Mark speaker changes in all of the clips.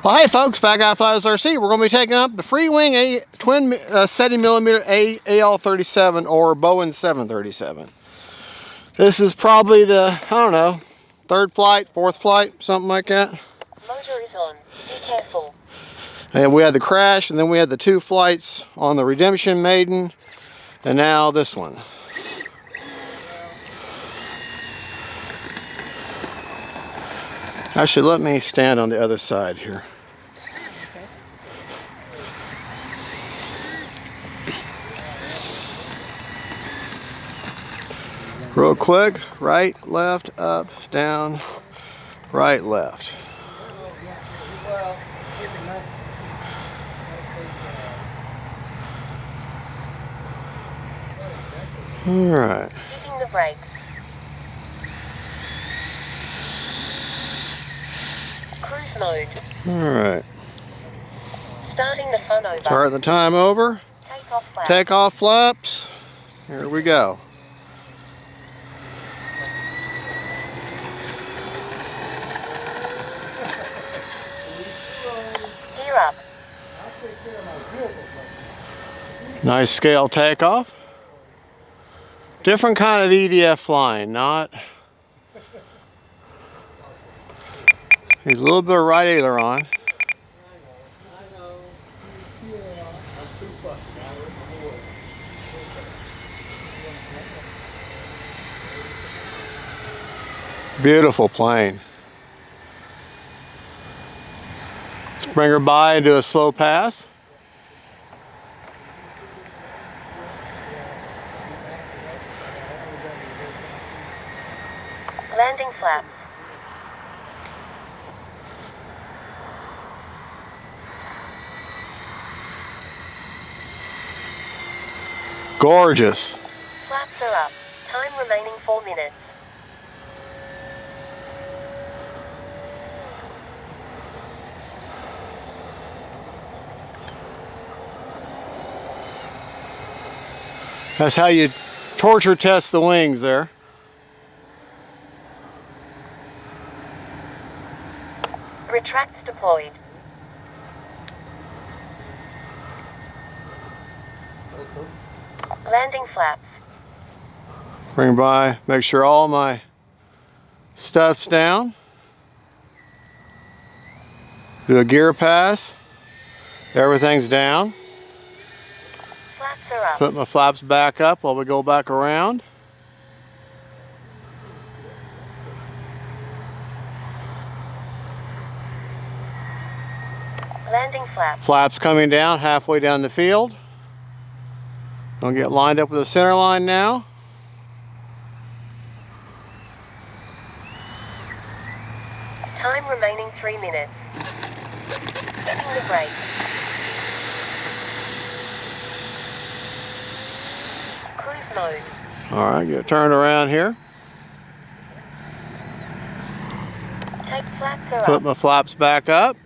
Speaker 1: Well, hey folks, Fat Guy Flies RC. We're going to be taking up the FREEWING twin 70mm AL-37 or Boeing 737. This is probably the, I don't know, third flight, fourth flight, something like that.
Speaker 2: Motor is on. Be careful.
Speaker 1: And we had the crash, and then we had the two flights on the Redemption Maiden, and now this one. Actually, let me stand on the other side here. Real quick, right, left, up, down, right, left. All right.
Speaker 2: Hitting the brakes. Cruise mode.
Speaker 1: All right.
Speaker 2: Starting the fun over.
Speaker 1: Start the time over.
Speaker 2: Takeoff flaps.
Speaker 1: Takeoff flaps. Here we go.
Speaker 2: Gear up.
Speaker 1: Nice scale takeoff. Different kind of EDF flying, not. He's a little bit of right aileron. Beautiful plane. Let's bring her by and do a slow pass.
Speaker 2: Landing flaps.
Speaker 1: Gorgeous.
Speaker 2: Flaps are up. Time remaining 4 minutes.
Speaker 1: That's how you torture test the wings there.
Speaker 2: Retracts deployed. Landing flaps.
Speaker 1: Bring by, make sure all my stuff's down. Do a gear pass. Everything's down.
Speaker 2: Flaps are up.
Speaker 1: Put my flaps back up while we go back around.
Speaker 2: Landing flaps.
Speaker 1: Flaps coming down halfway down the field. Don't get lined up with the center line now.
Speaker 2: Time remaining 3 minutes. Hitting the brakes. Cruise mode.
Speaker 1: All right, get turned around here.
Speaker 2: Take flaps are
Speaker 1: Put
Speaker 2: up.
Speaker 1: my flaps back up.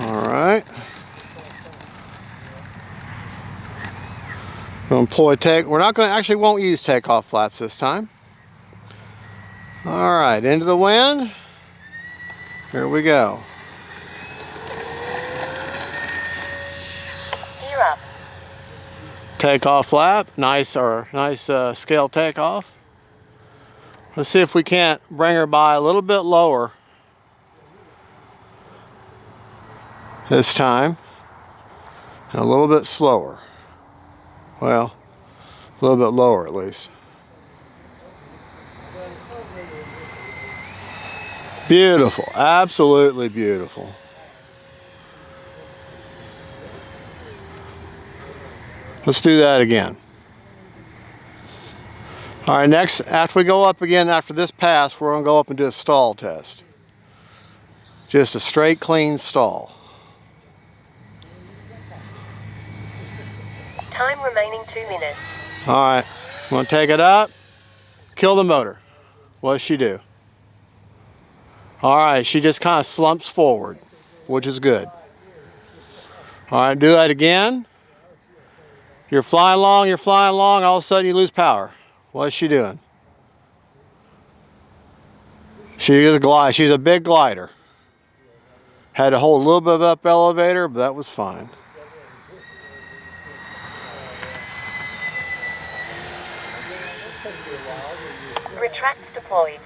Speaker 1: All right. We'll employ we're not going to actually won't use takeoff flaps this time. All right, into the wind. Here we go.
Speaker 2: Gear up.
Speaker 1: Takeoff flap, nice scale takeoff. Let's see if we can't bring her by a little bit lower this time, and a little bit slower. Well, a little bit lower at least. Beautiful, absolutely beautiful. Let's do that again. All right, next, after we go up again, after this pass, we're gonna go up and do a stall test. Just a straight, clean stall.
Speaker 2: Time remaining 2 minutes.
Speaker 1: All right, I'm gonna take it up, kill the motor. What does she do? All right, she just kind of slumps forward, which is good. All right, do that again. you're flying along, all of a sudden you lose power. What's she doing? She's a big glider. Had to hold a little bit of up elevator, but that was fine.
Speaker 2: Retracts deployed.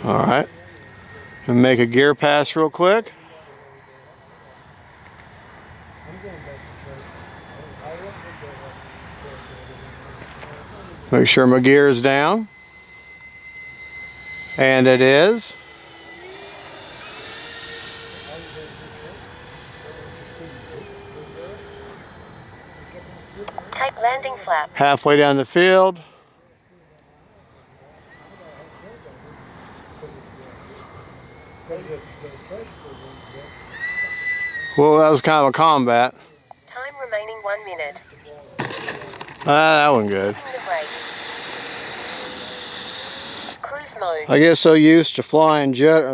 Speaker 1: All right. And make a gear pass real quick. Make sure my gear is down. And it is.
Speaker 2: Take landing flaps.
Speaker 1: Halfway down the field. Well, that was kind of a combat.
Speaker 2: Time remaining 1 minute.
Speaker 1: That wasn't good.
Speaker 2: Hitting the brakes. Cruise mode.
Speaker 1: I get so used to flying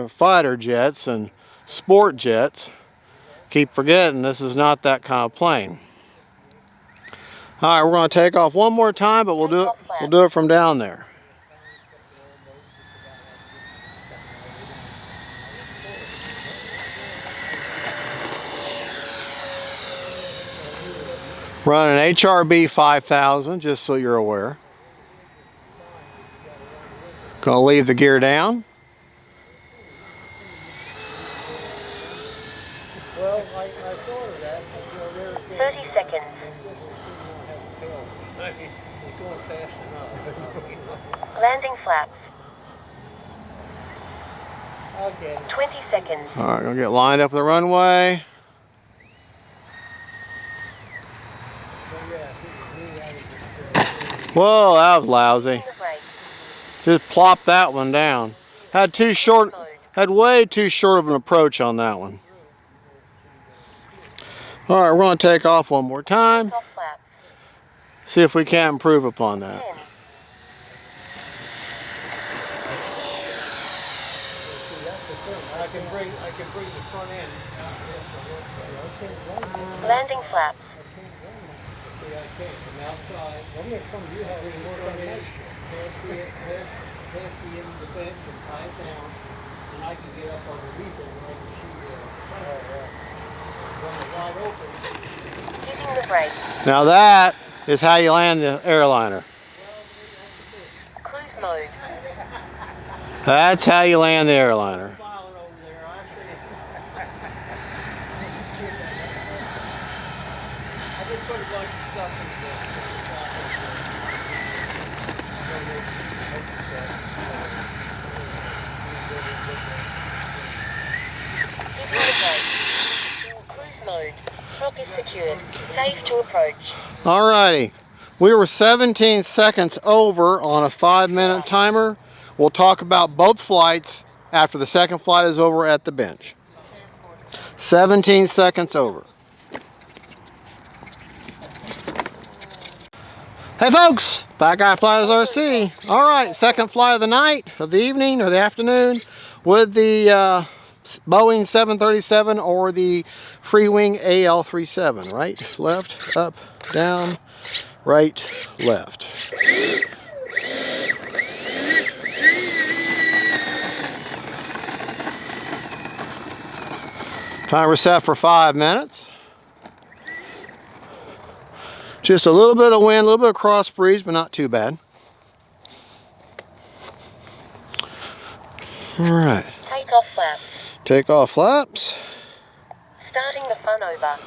Speaker 1: fighter jets and sport jets, keep forgetting this is not that kind of plane. All right, we're going to take off one more time, but we'll do it from down there. Run an HRB 5000, just so you're aware. Gonna leave the gear down.
Speaker 3: Well, I thought of that.
Speaker 2: 30 seconds.
Speaker 3: It's going fast enough.
Speaker 2: Landing flaps.
Speaker 3: Okay.
Speaker 2: 20 seconds.
Speaker 1: All right, gonna get lined up with the runway. Whoa, that was lousy.
Speaker 2: Hitting the brakes.
Speaker 1: Just plop that one down. Had way too short of an approach on that one. All right, we're going to take off one more time.
Speaker 2: Takeoff flaps.
Speaker 1: See if we can't improve upon that.
Speaker 2: 10.
Speaker 3: I can bring the front end.
Speaker 2: Landing flaps.
Speaker 3: See, I can from outside. I'm going to come to you have any more information. Pass the end of the bench and tie it down, and I can get up underneath it and I can shoot when they're wide open.
Speaker 2: Hitting the brakes.
Speaker 1: Now that is how you land the airliner.
Speaker 2: Cruise mode.
Speaker 1: That's how you land the airliner.
Speaker 3: Smiling over there, I see. I just put a bunch of stuff in there.
Speaker 2: Hitting the brakes. Cruise mode. Prop is secured. Safe to approach.
Speaker 1: Alrighty, we were 17 seconds over on a 5-minute timer. We'll talk about both flights after the second flight is over at the bench. 17 seconds over. Hey folks, Back Guy Flies RC. Alright, second flight of the night, of the evening, or the afternoon with the Boeing 737 or the FREEWING AL-37. Right, left, up, down, right, left. Timer set for 5 minutes. Just a little bit of wind, a little bit of cross breeze, but not too bad. All right.
Speaker 2: Takeoff flaps.
Speaker 1: Take off flaps.
Speaker 2: Starting the fun over.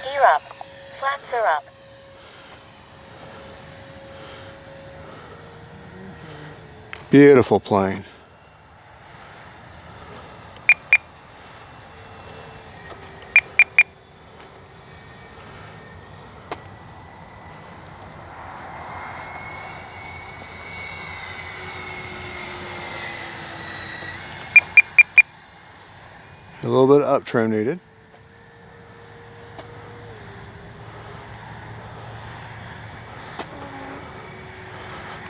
Speaker 2: Gear up. Flaps are up.
Speaker 1: Beautiful plane. A little bit of up trim needed.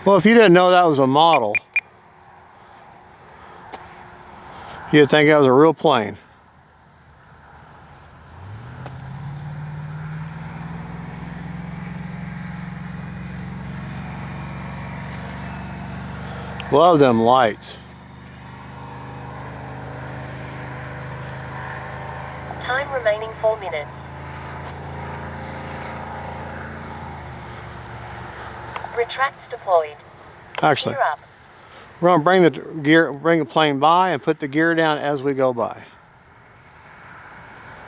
Speaker 1: Well, if you didn't know that was a model, you'd think that was a real plane. Love them lights.
Speaker 2: Time remaining 4 minutes. Retracts deployed.
Speaker 1: Actually,
Speaker 2: Gear up.
Speaker 1: we're gonna bring the plane by and put the gear down as we go by.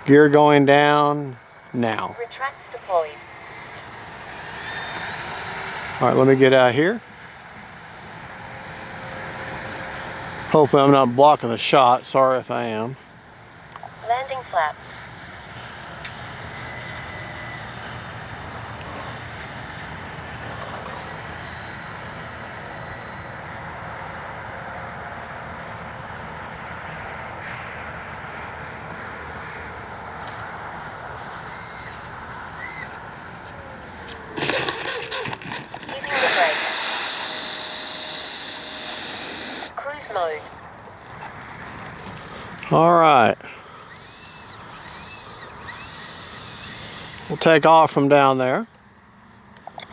Speaker 1: Gear going down now.
Speaker 2: Retracts deployed.
Speaker 1: All right, let me get out here. Hopefully I'm not blocking the shot. Sorry if I am.
Speaker 2: Landing flaps. Hitting the brakes. Cruise mode.
Speaker 1: All right. We'll take off from down there.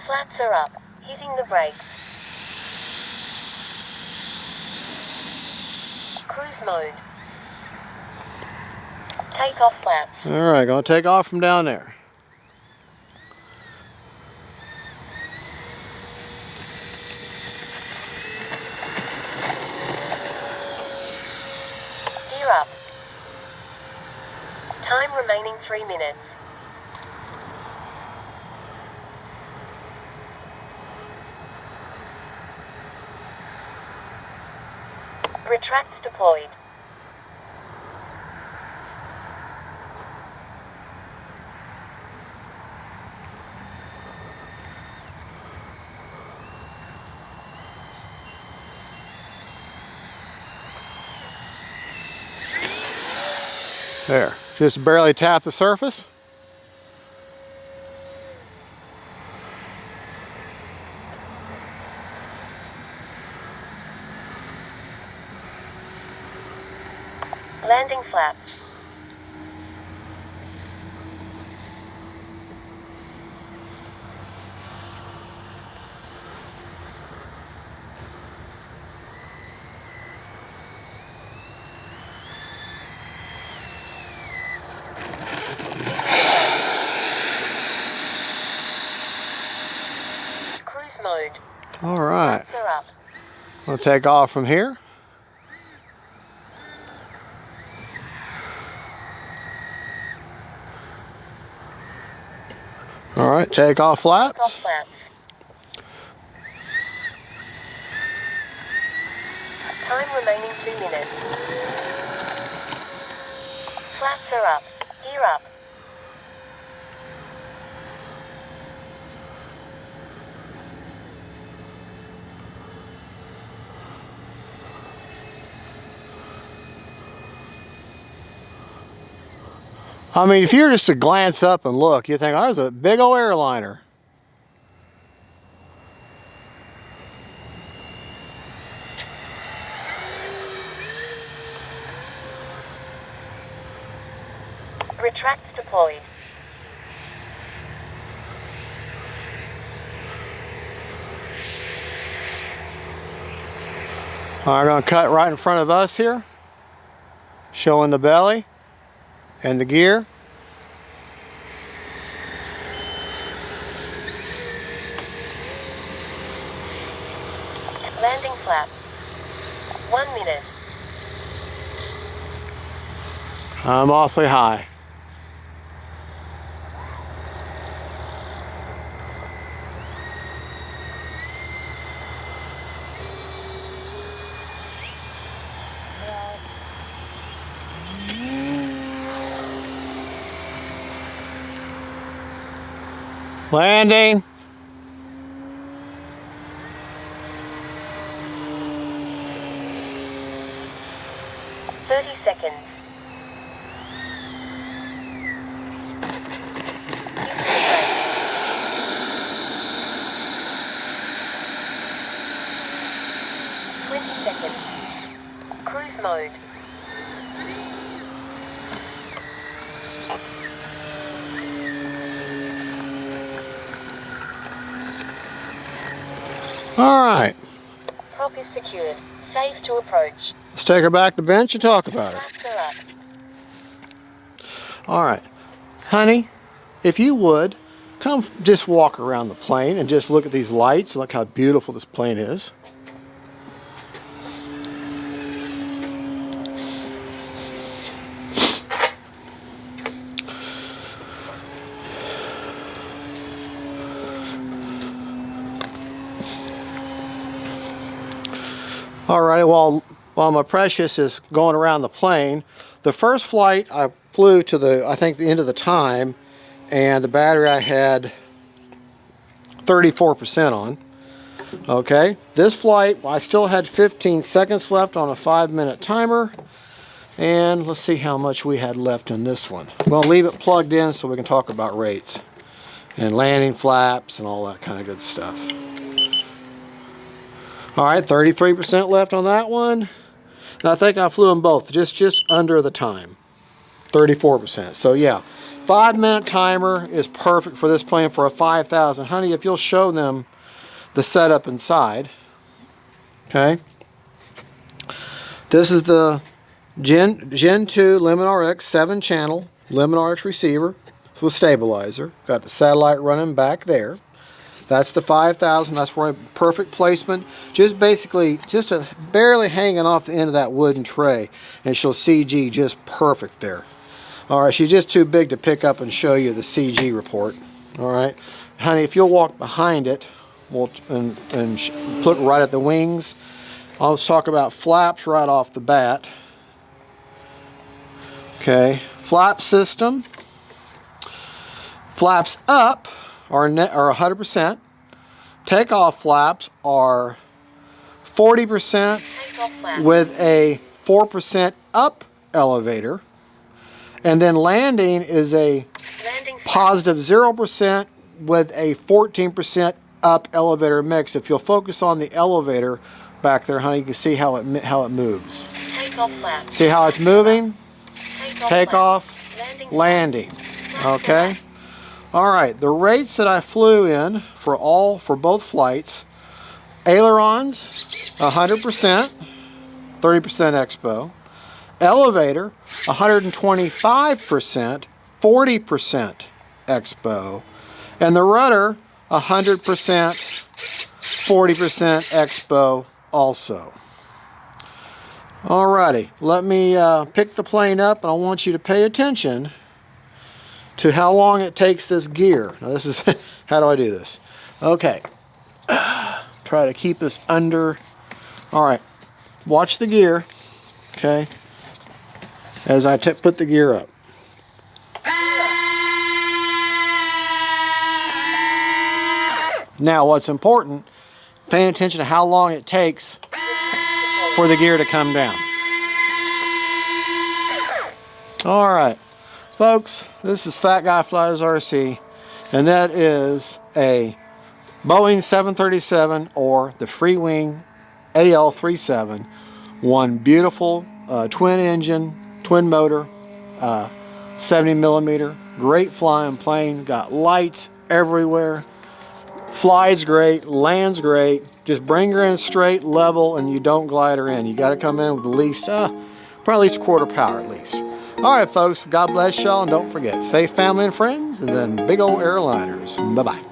Speaker 2: Flaps are up. Hitting the brakes. Cruise mode. Takeoff flaps.
Speaker 1: All right, gonna take off from down there.
Speaker 2: Gear up. Time remaining 3 minutes. Retracts deployed.
Speaker 1: There, just barely tap the surface.
Speaker 2: Landing flaps. Cruise mode.
Speaker 1: All right,
Speaker 2: Flaps are up.
Speaker 1: we'll take off from here. All right, take off flaps.
Speaker 2: Takeoff flaps. Time remaining 2 minutes. Flaps are up. Gear up.
Speaker 1: I mean, if you were just to glance up and look, you think, oh, there's a big old airliner.
Speaker 2: Retracts deployed.
Speaker 1: All right, we're gonna cut right in front of us here, showing the belly and the gear.
Speaker 2: Landing flaps. 1 minute.
Speaker 1: I'm awfully high. Landing.
Speaker 2: Seconds. seconds. Cruise mode.
Speaker 1: All right.
Speaker 2: Prop is secured. Safe to approach.
Speaker 1: Let's take her back to the bench and talk about it.
Speaker 2: Flaps are up.
Speaker 1: All right. Honey, if you would, come just walk around the plane and just look at these lights. Look how beautiful this plane is. Alrighty, while my precious is going around the plane, the first flight I flew to I think the end of the time, and the battery I had 34% on. Okay, this flight I still had 15 seconds left on a 5-minute timer, and let's see how much we had left in this one. We'll leave it plugged in so we can talk about rates and landing flaps and all that kind of good stuff. All right, 33% left on that one. And I think I flew them both just under the time, 34%. So yeah, 5-minute timer is perfect for this plane for a 5,000. Honey, if you'll show them the setup inside. Okay. This is the Gen 2 Limit RX 7-channel Limit RX receiver with stabilizer. Got the satellite running back there. That's the 5,000. That's where perfect placement. Just basically, barely hanging off the end of that wooden tray, and she'll CG just perfect there. All right, she's just too big to pick up and show you the CG report. All right, honey, if you'll walk behind it, and look right at the wings. I'll talk about flaps right off the bat. Okay, flap system. Flaps up are 100%. Takeoff flaps are 40% with a 4% up elevator. And then landing is a positive 0% with a 14% up elevator mix. If you'll focus on the elevator back there, honey, you can see how it moves.
Speaker 2: Takeoff flaps.
Speaker 1: See how it's moving? Takeoff, landing.
Speaker 2: Flaps.
Speaker 1: Okay. All right, the rates that I flew in for both flights: ailerons 100%, 30% expo; elevator 125%, 40% expo; and the rudder 100%, 40% expo also. All righty, let me pick the plane up, and I want you to pay attention to how long it takes this gear. Now this is, how do I do this? Okay, try to keep this under. All right, watch the gear, okay, as I put the gear up. Now what's important, paying attention to how long it takes for the gear to come down. All right. Folks, this is Fat Guy Flies RC, and that is a Boeing 737 or the FREEWING AL-37. One beautiful twin engine, twin motor, 70mm, great flying plane, got lights everywhere, flies great, lands great. Just bring her in straight, level, and you don't glide her in. You got to come in with at least, probably at least a quarter power at least. All right, folks, God bless y'all, and don't forget, faith, family, and friends, and then big old airliners. Bye-bye.